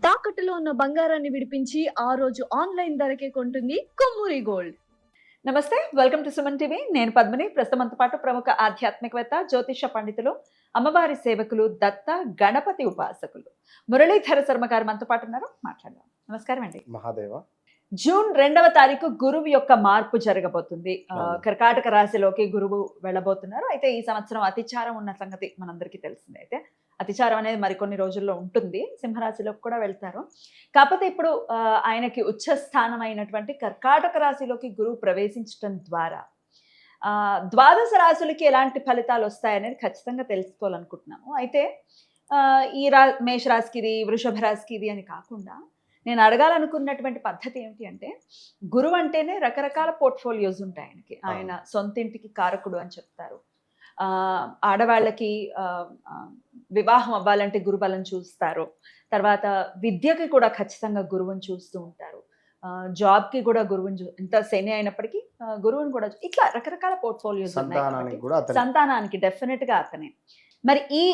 తాకట్టులో ఉన్న బంగారాన్ని విడిపించి ఆ రోజు ఆన్లైన్ ధరకే కొంటుంది కొమ్మూరి గోల్డ్. నమస్తే, వెల్కమ్ టు సుమన్ టీవీ. నేను పద్మిని. ప్రస్తుతంతో పాటు ప్రముఖ ఆధ్యాత్మికవేత్త, జ్యోతిష పండితులు, అమ్మవారి సేవకులు, దత్త గణపతి ఉపాసకులు మురళీధర శర్మ గారు మనతో పాటు ఉన్నారు. మాట్లాడదాం. నమస్కారం అండి. మహాదేవ. జూన్ 2వ తారీఖు గురువు యొక్క మార్పు జరగబోతుంది. కర్కాటక రాశిలోకి గురువు వెళ్ళబోతున్నారు. అయితే ఈ సంవత్సరం అతిచారం ఉన్న సంగతి మనందరికీ తెలిసిందే. అయితే అతిచారం అనేది మరికొన్ని రోజుల్లో ఉంటుంది. సింహరాశిలోకి కూడా వెళ్తారు. కాకపోతే ఇప్పుడు ఆయనకి ఉచ్చ స్థానం అయినటువంటి కర్కాటక రాశిలోకి గురువు ప్రవేశించడం ద్వారా ద్వాదశ రాశులకి ఎలాంటి ఫలితాలు వస్తాయనేది ఖచ్చితంగా తెలుసుకోవాలనుకుంటున్నాము. అయితే ఈ మేషరాశికి ఇది, వృషభ రాశికి ఇది అని కాకుండా నేను అడగాలనుకున్నటువంటి పద్ధతి ఏమిటి అంటే, గురువు అంటేనే రకరకాల పోర్ట్ఫోలియోస్ ఉంటాయి ఆయనకి. ఆయన సొంతింటికి కారకుడు అని చెప్తారు. ఆడవాళ్ళకి వివాహం అవ్వాలంటే గురుబలం చూస్తారు. తర్వాత విద్యకి కూడా ఖచ్చితంగా గురువుని చూస్తూ ఉంటారు. జాబ్కి కూడా గురువుని ఎంత శని అయినప్పటికీ గురువుని కూడా ఇట్లా రకరకాల పోర్ట్ఫోలియోస్ ఉన్నాయి. సంతానానికి డెఫినెట్గా అతనే. మరి ఈ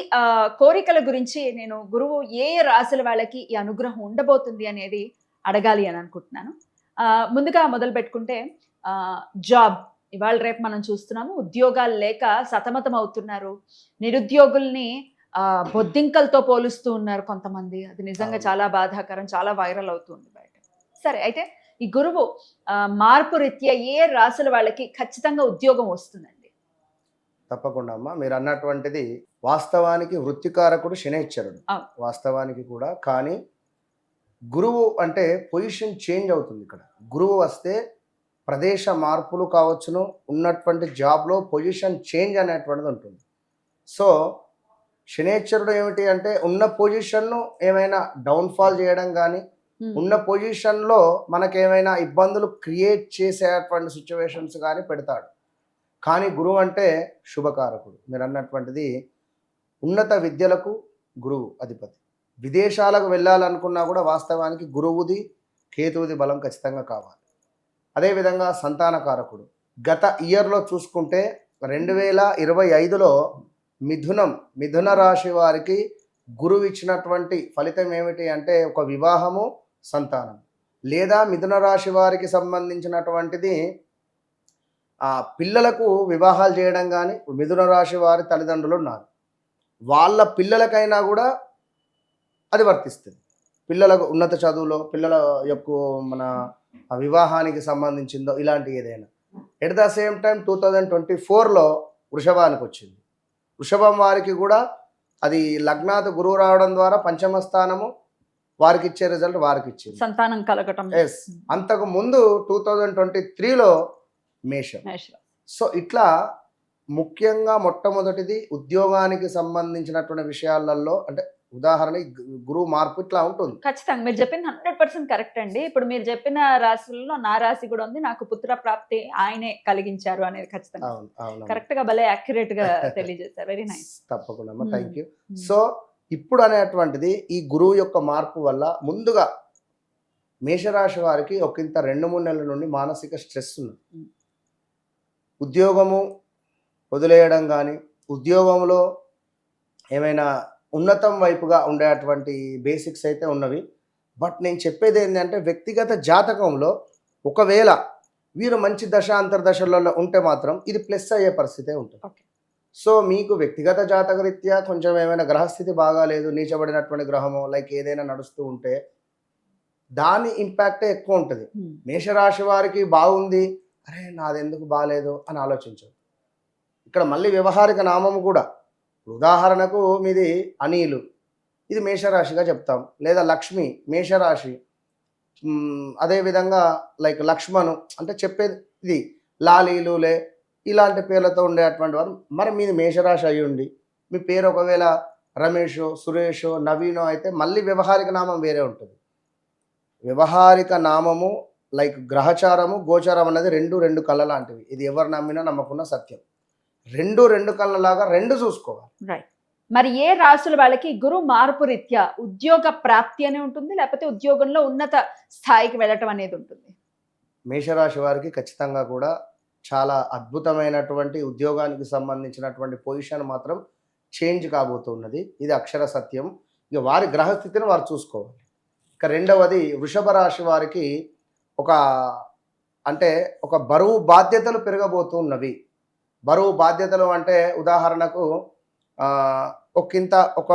కోరికల గురించి నేను గురువు ఏ రాశుల వాళ్ళకి ఈ అనుగ్రహం ఉండబోతుంది అనేది అడగాలి అని అనుకుంటున్నాను. ముందుగా మొదలు పెట్టుకుంటే జాబ్. ఇవాళ రేపు మనం చూస్తున్నాము, ఉద్యోగాలు లేక సతమతం అవుతున్నారు. నిరుద్యోగుల్ని బొద్దింకలతో పోలుస్తూ ఉన్నారు కొంతమంది. అది నిజంగా చాలా బాధాకరం, చాలా వైరల్ అవుతుంది బయట. సరే, అయితే ఈ గురువు మార్పు రీత్యా ఏ రాశుల వాళ్ళకి ఖచ్చితంగా ఉద్యోగం వస్తుందండి? తప్పకుండా అమ్మా, మీరు అన్నటువంటిది వాస్తవానికి వృత్తికారకుడు శనైశ్వరుడు వాస్తవానికి కూడా. కానీ గురువు అంటే పొజిషన్ చేంజ్ అవుతుంది. ఇక్కడ గురువు వస్తే ప్రదేశ మార్పులు కావచ్చును, ఉన్నటువంటి జాబ్లో పొజిషన్ చేంజ్ అనేటువంటిది ఉంటుంది. సో శనైశ్వరుడు ఏమిటి అంటే, ఉన్న పొజిషన్ను ఏమైనా డౌన్ఫాల్ చేయడం కానీ, ఉన్న పొజిషన్లో మనకేమైనా ఇబ్బందులు క్రియేట్ చేసేటువంటి సిచ్యువేషన్స్ కానీ పెడతాడు. కానీ గురువు అంటే శుభకారకుడు. మీరు అన్నటువంటిది ఉన్నత విద్యలకు గురువు అధిపతి. విదేశాలకు వెళ్ళాలనుకున్నా కూడా వాస్తవానికి గురువుది, కేతువుది బలం ఖచ్చితంగా కావాలి. అదేవిధంగా సంతానకారకుడు. గత ఇయర్లో చూసుకుంటే 2025లో మిథున రాశి వారికి గురువు ఇచ్చినటువంటి ఫలితం ఏమిటి అంటే, ఒక వివాహము, సంతానం. లేదా మిథున రాశి వారికి సంబంధించినటువంటిది పిల్లలకు వివాహాలు చేయడం కానీ, మిథున రాశి వారి తల్లిదండ్రులు ఉన్నారు, వాళ్ళ పిల్లలకైనా కూడా అది వర్తిస్తుంది. పిల్లలకు ఉన్నత చదువులో, పిల్లల యొక్క మన వివాహానికి సంబంధించిందో ఇలాంటి ఏదైనా. ఎట్ ద సేమ్ టైం 2024లో వృషభానికి వచ్చింది. వృషభం వారికి కూడా అది లగ్నాత్ గురువు రావడం ద్వారా పంచమ స్థానము వారికి ఇచ్చే రిజల్ట్ వారికి ఇచ్చింది, సంతానం కలగటం. ఎస్, అంతకు ముందు 2023లో మేషం. సో ఇట్లా ముఖ్యంగా మొట్టమొదటిది ఉద్యోగానికి సంబంధించినటువంటి విషయాలలో, అంటే ఉదాహరణ గురువు మార్పు ఇట్లా ఉంటుంది. ఖచ్చితంగా మీరు చెప్పింది 100% కరెక్ట్ అండి. ఇప్పుడు మీరు చెప్పిన రాశులలో నా రాశి కూడా ఉంది. నాకు పుత్ర ప్రాప్తి ఆయనే కలిగించారు అనేది ఖచ్చితంగా కరెక్ట్ గా, భలే యాక్యురేట్ గా తెలియజేశారు. Very nice. తప్పకుండా అమ్మా, థ్యాంక్ యూ. సో ఇప్పుడు అనేటువంటిది ఈ గురువు యొక్క మార్పు వల్ల ముందుగా మేషరాశి వారికి ఒకంత 2-3 నెలల నుండి మానసిక స్ట్రెస్ ఉంది. ఉద్యోగము వదిలేయడం కానీ, ఉద్యోగంలో ఏమైనా ఉన్నతం వైపుగా ఉండేటువంటి బేసిక్స్ అయితే ఉన్నవి. బట్ నేను చెప్పేది ఏంటంటే, వ్యక్తిగత జాతకంలో ఒకవేళ వీరు మంచి దశ అంతర్దశలలో ఉంటే మాత్రం ఇది ప్లస్ అయ్యే పరిస్థితే ఉంటుంది. సో మీకు వ్యక్తిగత జాతకరీత్యా కొంచెం ఏమైనా గ్రహస్థితి బాగాలేదు, నీచబడినటువంటి గ్రహము లైక్ ఏదైనా నడుస్తూ ఉంటే దాని ఇంపాక్టే ఎక్కువ ఉంటుంది. మేషరాశి వారికి బాగుంది, అరే నాదెందుకు బాగాలేదు అని ఆలోచించదు. ఇక్కడ మళ్ళీ వ్యవహారిక నామము కూడా, ఉదాహరణకు మీది అనిలు, ఇది మేషరాశిగా చెప్తాం. లేదా లక్ష్మి మేషరాశి. అదేవిధంగా లైక్ లక్ష్మణు అంటే చెప్పేది ఇది లాలీలులే ఇలాంటి పేర్లతో ఉండేటువంటి వారు. మరి మీది మేషరాశి అయి ఉండి మీ పేరు ఒకవేళ రమేషో, సురేషో, నవీనో అయితే మళ్ళీ వ్యవహారిక నామం వేరే ఉంటుంది. వ్యవహారిక నామము లైక్ గ్రహచారము, గోచారం అనేది రెండు కళ్ళ లాంటివి. ఇది ఎవరు నమ్మినా నమ్మకున్న సత్యం. రెండు కళ్ళలాగా రెండు చూసుకోవాలి. రైట్. మరి ఏ రాశుల వాళ్ళకి గురు మార్పు రీత్యా ఉద్యోగ ప్రాప్తి అని ఉంటుంది, లేకపోతే ఉద్యోగంలో ఉన్నత స్థాయికి వెళ్ళటం అనేది ఉంటుంది? మేషరాశి వారికి ఖచ్చితంగా కూడా చాలా అద్భుతమైనటువంటి ఉద్యోగానికి సంబంధించినటువంటి పొజిషన్ మాత్రం చేంజ్ కాబోతున్నది. ఇది అక్షర సత్యం. ఇక వారి గ్రహస్థితిని వారు చూసుకోవాలి. ఇక రెండవది వృషభ రాశి వారికి ఒక అంటే ఒక బరువు బాధ్యతలు పెరగబోతున్నవి. బరువు బాధ్యతలు అంటే ఉదాహరణకు ఆ, ఒక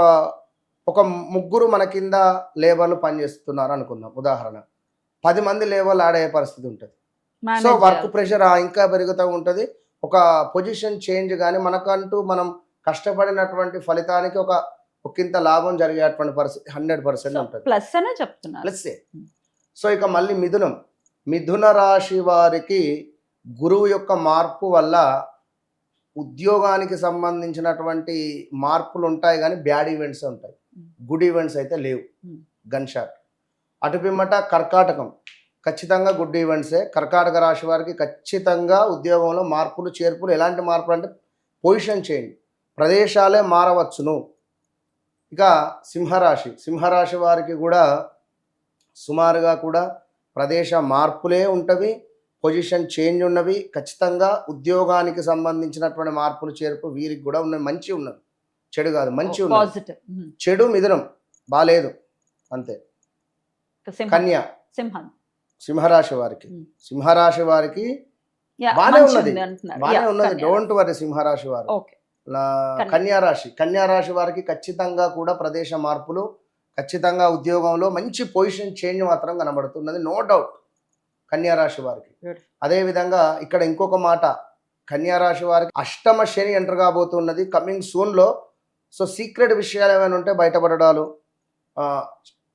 ఒక ముగ్గురు మన కింద లేబర్లు పనిచేస్తున్నారు అనుకుందాం. ఉదాహరణ 10 మంది లేబర్లు ఆడే పరిస్థితి ఉంటుంది. సో మేనేజ్ వర్క్ చేయాలి. ప్రెషర్ ఇంకా పెరుగుతూ ఉంటుంది. ఒక పొజిషన్ చేంజ్ కానీ మనకంటూ మనం కష్టపడినటువంటి ఫలితానికి ఒకంత లాభం జరిగేటువంటి పరిస్థితి 100% ఉంటుంది. ప్లస్ అనే చెప్తున్నారు. ప్లస్ సో ఇక మళ్ళీ మిథున రాశి వారికి గురువు యొక్క మార్పు వల్ల ఉద్యోగానికి సంబంధించినటువంటి మార్పులు ఉంటాయి, కానీ బ్యాడ్ ఈవెంట్స్ ఉంటాయి. గుడ్ ఈవెంట్స్ అయితే లేవు. Gun shot. అటు పిమ్మట కర్కాటకం ఖచ్చితంగా గుడ్ ఈవెంట్సే. కర్కాటక రాశి వారికి ఖచ్చితంగా ఉద్యోగంలో మార్పులు చేర్పులు. ఎలాంటి మార్పులు అంటే పొజిషన్ చేంజ్, ప్రదేశాలే మారవచ్చును. ఇక సింహరాశి వారికి కూడా సుమారుగా కూడా ప్రదేశ మార్పులే ఉంటవి, పొజిషన్ చేంజ్ ఉన్నవి. ఖచ్చితంగా ఉద్యోగానికి సంబంధించినటువంటి మార్పులు చేర్పు వీరికి కూడా ఉన్నవి. మంచి ఉన్నవి, చెడు కాదు, మంచి ఉన్నవి. పాజిటివ్. చెడు మిథునం బాలేదు అంతే. కన్య సింహరాశి వారికి బానే ఉన్నది. Don't worry. సింహరాశి వారు కన్యా రాశి వారికి ఖచ్చితంగా కూడా ప్రదేశ మార్పులు, ఖచ్చితంగా ఉద్యోగంలో మంచి పొజిషన్ చేంజ్ మాత్రం కనబడుతున్నది, నో డౌట్ కన్యా రాశి వారికి. అదేవిధంగా ఇక్కడ ఇంకొక మాట, కన్యా రాశి వారికి అష్టమ శని ఎంటర్ కాబోతున్నది కమింగ్ సూన్లో. సో సీక్రెట్ విషయాలు ఏమైనా ఉంటే బయటపడడాలు,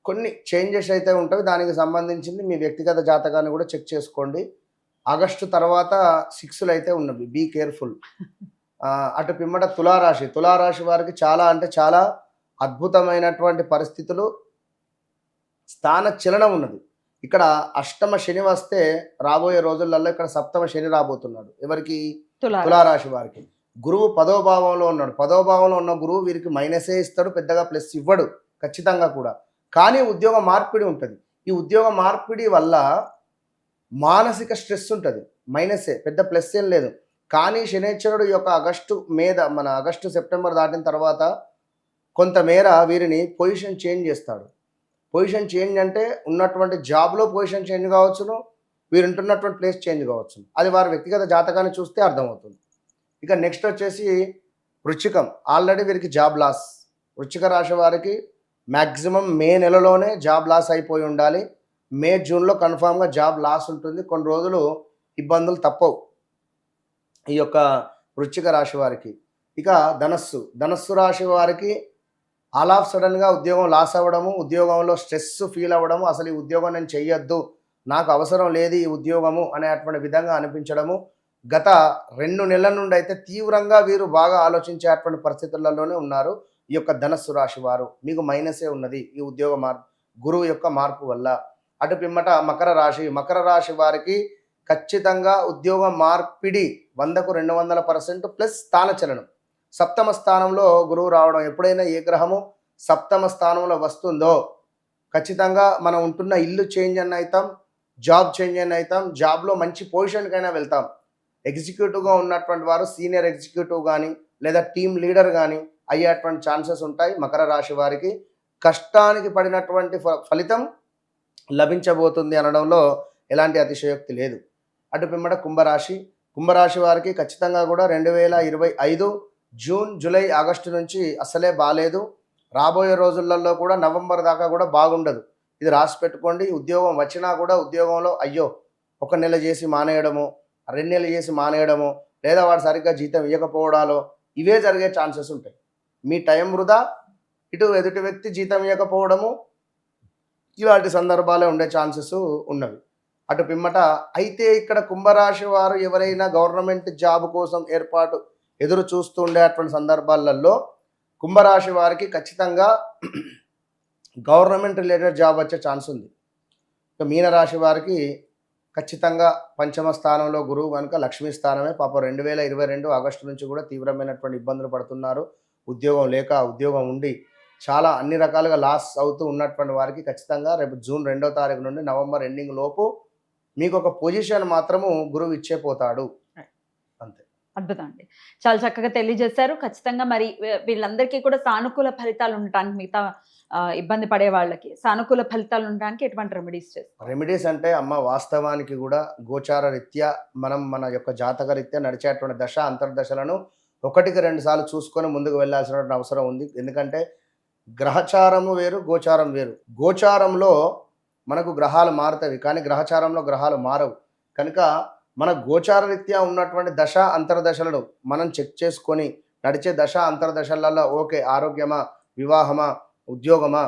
కొన్ని చేంజెస్ అయితే ఉంటాయి. దానికి సంబంధించింది మీ వ్యక్తిగత జాతకాన్ని కూడా చెక్ చేసుకోండి. ఆగస్టు తర్వాత 6లు అయితే ఉన్నవి, బీ కేర్ఫుల్. అటు పిమ్మట తులారాశి వారికి చాలా అంటే చాలా అద్భుతమైనటువంటి పరిస్థితులు, స్థాన చలనం ఉన్నది. ఇక్కడ అష్టమ శని వస్తే రాబోయే రోజులలో ఇక్కడ సప్తమ శని రాబోతున్నాడు. ఎవరికి? తులారాశి వారికి. గురువు 10వ భావంలో ఉన్నాడు. 10వ భావంలో ఉన్న గురువు వీరికి మైనసే ఇస్తాడు, పెద్దగా ప్లస్ ఇవ్వడు ఖచ్చితంగా కూడా. కానీ ఉద్యోగ మార్పిడి ఉంటుంది. ఈ ఉద్యోగ మార్పిడి వల్ల మానసిక స్ట్రెస్ ఉంటుంది, మైనసే, పెద్ద ప్లస్ ఏం లేదు. కానీ శనేశ్వరుడు యొక్క ఆగస్టు సెప్టెంబర్ దాటిన తర్వాత కొంతమేర వీరిని పొజిషన్ చేంజ్ చేస్తాడు. పొజిషన్ చేంజ్ అంటే ఉన్నటువంటి జాబ్లో పొజిషన్ చేంజ్ కావచ్చును, వీరు ఉంటున్నటువంటి ప్లేస్ చేంజ్ కావచ్చు. అది వారి వ్యక్తిగత జాతకాన్ని చూస్తే అర్థమవుతుంది. ఇక నెక్స్ట్ వచ్చేసి వృశ్చికం. ఆల్రెడీ వీరికి జాబ్ లాస్. వృశ్చిక రాశి వారికి మ్యాక్సిమం మే నెలలోనే జాబ్ లాస్ అయిపోయి ఉండాలి. మే జూన్లో కన్ఫామ్గా జాబ్ లాస్ ఉంటుంది. కొన్ని రోజులు ఇబ్బందులు తప్పవు ఈ యొక్క వృశ్చిక రాశి వారికి. ఇక ధనస్సు రాశి వారికి ఆల్ ఆఫ్ సడన్గా ఉద్యోగం లాస్ అవ్వడము, ఉద్యోగంలో స్ట్రెస్ ఫీల్ అవ్వడము, అసలు ఈ ఉద్యోగం నేను చెయ్యొద్దు, నాకు అవసరం లేదు ఈ ఉద్యోగము అనేటువంటి విధంగా అనిపించడము. గత 2 నెలల నుండి అయితే తీవ్రంగా వీరు బాగా ఆలోచించేటువంటి పరిస్థితులలోనే ఉన్నారు. ఈ యొక్క ధనస్సు రాశి వారు మీకు మైనసే ఉన్నది ఈ ఉద్యోగ గురువు యొక్క మార్పు వల్ల. అటు పిమ్మట మకర రాశి వారికి ఖచ్చితంగా ఉద్యోగ మార్పిడి 100కు 200% ప్లస్ స్థానచలనం. సప్తమ స్థానంలో గురువు రావడం. ఎప్పుడైనా ఏ గ్రహము సప్తమ స్థానంలో వస్తుందో ఖచ్చితంగా మనం ఉంటున్న ఇల్లు చేంజ్ అని అవుతాం, జాబ్ చేంజ్ అని అవుతాం, జాబ్లో మంచి పొజిషన్కైనా వెళ్తాం. ఎగ్జిక్యూటివ్గా ఉన్నటువంటి వారు సీనియర్ ఎగ్జిక్యూటివ్ కానీ లేదా టీమ్ లీడర్ కానీ అయ్యేటువంటి ఛాన్సెస్ ఉంటాయి. మకర రాశి వారికి కష్టానికి పడినటువంటి ఫలితం లభించబోతుంది అనడంలో ఎలాంటి అతిశయోక్తి లేదు. అటు పిమ్మట కుంభరాశి వారికి ఖచ్చితంగా కూడా 2025 జూన్, జూలై, ఆగస్టు నుంచి అసలే బాగాలేదు. రాబోయే రోజులలో కూడా నవంబర్ దాకా కూడా బాగుండదు. ఇది రాసి పెట్టుకోండి. ఉద్యోగం వచ్చినా కూడా ఉద్యోగంలో అయ్యో 1 నెల చేసి మానేయడము, 2 నెలలు చేసి మానేయడము, లేదా వాడు సరిగ్గా జీతం ఇవ్వకపోవడాలో ఇవే జరిగే ఛాన్సెస్ ఉంటాయి. మీ టైం వృధా, ఇటు ఎదుటి వ్యక్తి జీతం ఇవ్వకపోవడము, ఇలాంటి సందర్భాలే ఉండే ఛాన్సెస్ ఉన్నవి. అటు పిమ్మట అయితే ఇక్కడ కుంభరాశి వారు ఎవరైనా గవర్నమెంట్ జాబ్ కోసం ఎదురు చూస్తూ ఉండేటువంటి సందర్భాలలో కుంభరాశి వారికి ఖచ్చితంగా గవర్నమెంట్ రిలేటెడ్ జాబ్ వచ్చే ఛాన్స్ ఉంది. ఇక మీనరాశి వారికి ఖచ్చితంగా పంచమ స్థానంలో గురువు కనుక లక్ష్మీ స్థానమే. పాపం 2022 ఆగస్టు నుంచి కూడా తీవ్రమైనటువంటి ఇబ్బందులు పడుతున్నారు. ఉద్యోగం లేక, ఉద్యోగం ఉండి చాలా అన్ని రకాలుగా లాస్ అవుతూ ఉన్నటువంటి వారికి ఖచ్చితంగా రేపు జూన్ 2వ తారీఖు నుండి నవంబర్ ఎండింగ్ లోపు మీకు ఒక పొజిషన్ మాత్రము గురువు ఇచ్చే పోతాడు. అంతే. అద్భుతం అండి, చాలా చక్కగా తెలియజేశారు. ఖచ్చితంగా మరి వీళ్ళందరికీ కూడా సానుకూల ఫలితాలు ఉండటానికి మిగతా ఇబ్బంది పడే వాళ్ళకి సానుకూల ఫలితాలు ఉండడానికి ఎటువంటి రెమెడీస్ చేస్తారు? రెమెడీస్ అంటే అమ్మ వాస్తవానికి కూడా గోచార రీత్యా మనం మన యొక్క జాతక రీత్యా నడిచేటువంటి దశ అంతర్దశలను 1-2 సార్లు చూసుకొని ముందుకు వెళ్ళాల్సినటువంటి అవసరం ఉంది. ఎందుకంటే గ్రహచారము వేరు, గోచారం వేరు. గోచారంలో మనకు గ్రహాలు మారుతాయి, కానీ గ్రహచారంలో గ్రహాలు మారవు. కనుక మన గోచార రీత్యా ఉన్నటువంటి దశ అంతర్దశలను మనం చెక్ చేసుకొని నడిచే దశ అంతర్దశలలో ఓకే, ఆరోగ్యమా, వివాహమా, ఉద్యోగమా,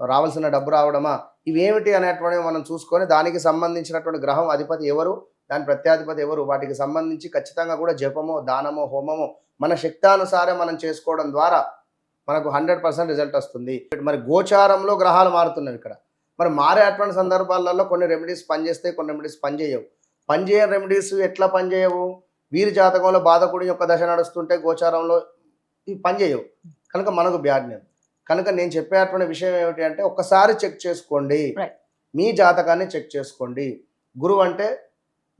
రావాల్సిన డబ్బు రావడమా, ఇవేమిటి అనేటువంటివి మనం చూసుకొని దానికి సంబంధించినటువంటి గ్రహం అధిపతి ఎవరు, దాని ప్రత్యాధిపతి ఎవరు, వాటికి సంబంధించి ఖచ్చితంగా కూడా జపమో, దానమో, హోమమో మన శక్తానుసారం మనం చేసుకోవడం ద్వారా మనకు 100% రిజల్ట్ వస్తుంది. మరి గోచారంలో గ్రహాలు మారుతున్నవి ఇక్కడ. మరి మారేటువంటి సందర్భాలలో కొన్ని రెమెడీస్ పనిచేస్తాయి, కొన్ని రెమెడీస్ పనిచేయవు. పనిచేయని రెమెడీస్ ఎట్లా పనిచేయవు? వీరి జాతకంలో బాధకుడి యొక్క దశ నడుస్తుంటే గోచారంలో ఇవి పనిచేయవు. కనుక మనకు బ్యాడ్ నేమ్. కనుక నేను చెప్పేటువంటి విషయం ఏమిటి అంటే ఒక్కసారి చెక్ చేసుకోండి, మీ జాతకాన్ని చెక్ చేసుకోండి. గురువు అంటే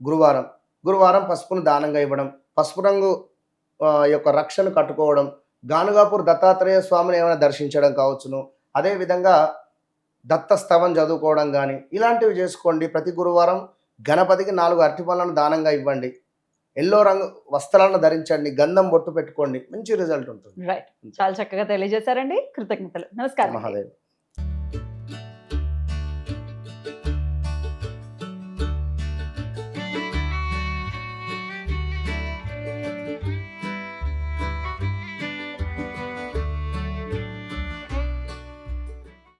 గురువారం, గురువారం పసుపును దానంగా ఇవ్వడం, పసుపు రంగు యొక్క రక్షను కట్టుకోవడం, గానుగాపూర్ దత్తాత్రేయ స్వామిని ఏమైనా దర్శించడం కావచ్చును, అదేవిధంగా దత్తస్తవం చదువుకోవడం కానీ ఇలాంటివి చేసుకోండి. ప్రతి గురువారం గణపతికి 4 అరటిపళ్ళను దానంగా ఇవ్వండి, ఎల్లో రంగు వస్త్రాలను ధరించండి, గంధం బొట్టు పెట్టుకోండి, మంచి రిజల్ట్ ఉంటుంది. రైట్, చాలా చక్కగా తెలియజేశారండి. కృతజ్ఞతలు. నమస్కారం. మహాదేవ్.